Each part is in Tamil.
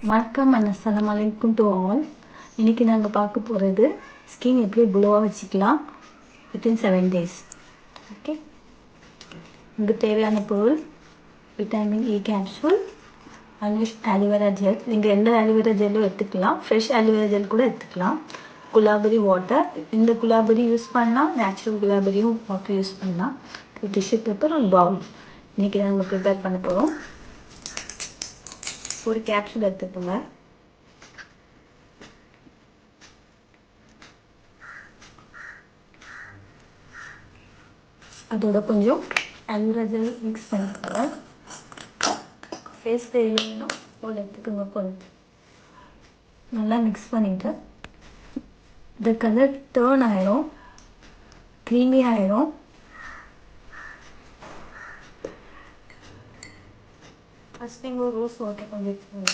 வணக்கம் அண்ட் அஸ்ஸலாமு அலைக்கும் டு ஆல். இன்றைக்கி நாங்கள் பார்க்க போகிறது ஸ்கின் எப்படி க்ளோவாக வச்சுக்கலாம் வித்தின் 7 days. ஓகே, உங்களுக்கு தேவையான பொருள் vitamin E capsule and aloe vera gel. நீங்கள் எந்த ஆலிவேரா ஜெல்லும் எடுத்துக்கலாம், ஃப்ரெஷ் ஆலிவேரா ஜெல் கூட எடுத்துக்கலாம். குலாபரி வாட்டர், இந்த குலாபரி யூஸ் பண்ணலாம், நேச்சுரல் குலாபரியும் வாட்டர் யூஸ் பண்ணலாம். டிஷ்யூ பேப்பர் ஒரு பவுல். இன்றைக்கி நாங்கள் ப்ரிப்பேர் பண்ண போகிறோம். ஒரு கேப்சூல் எடுத்துக்கோங்க. அதோட கொஞ்சம் ஆலிவேரா ஜெல் மிக்ஸ் பண்ணிக்கோங்க. ஃபேஸ் தேவையான ஒரு எடுத்துக்கோங்க. கொஞ்சம் நல்லா மிக்ஸ் பண்ணிவிட்டு இந்த கலர் டேர்ன் ஆகிடும், க்ரீமி ஆகிடும். ஃபஸ்ட் நீங்கள் ஒரு ரோஸ் வாட்டர் கொஞ்சம் எடுத்துக்கோங்க.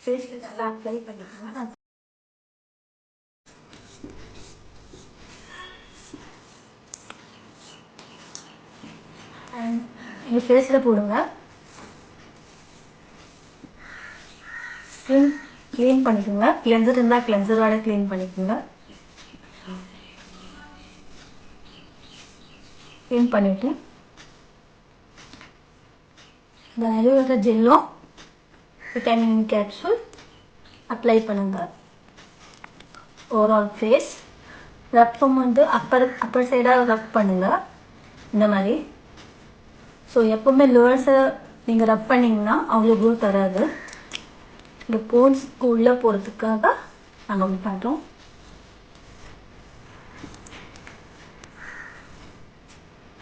ஃபேஸில் நல்லா அப்ளை பண்ணிக்கோங்க. அண்ட் எங்கள் ஃபேஸில் போடுங்க. ஸ்கின் க்ளீன் பண்ணிக்கோங்க. கிளென்சர் இருந்தால் கிளென்சரோட க்ளீன் பண்ணிக்கோங்க. க்ளீன் பண்ணிவிட்டு இந்த ஆலிவேரா ஜெல்லும் விட்டமின் கேப்சூல் அப்ளை பண்ணுங்கள். ஓவரால் ஃபேஸ் ரப்பம் வந்து அப்பர் சைடாக ரப் பண்ணுங்கள் இந்த மாதிரி. ஸோ எப்போவுமே லோவர்ஸை நீங்கள் ரப் பண்ணிங்கன்னா அவ்வளோ க்ளோ தராது. இந்த போன்ஸ்க்கு உள்ளே போகிறதுக்காக நாங்கள் வந்து பண்ணுறோம்.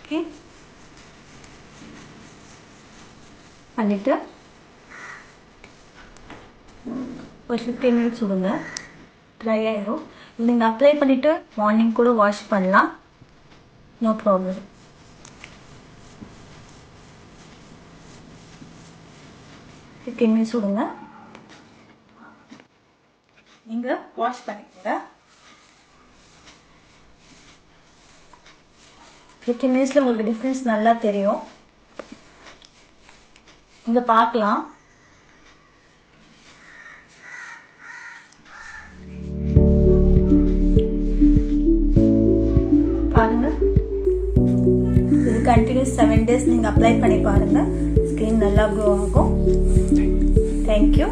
ஓகே, பண்ணிவிட்டு ஒரு 15 minutes விடுங்க, ட்ரை ஆகிடும். நீங்கள் அப்ளை பண்ணிவிட்டு மார்னிங் கூட வாஷ் பண்ணலாம், நோ ப்ராப்ளம். மினிட்ஸ் விடுங்க, நீங்கள் வாஷ் பண்ணிக்கோங்க. 15 minutes உங்களுக்கு டிஃப்ரென்ஸ் நல்லா தெரியும். இங்கே பார்க்கலாம். பாருங்கள், இது கண்டினியூஸ் 7 days நீங்கள் அப்ளை பண்ணி பாருங்கள். ஸ்கின் நல்லா க்ளோ ஆகும். தேங்க்யூ.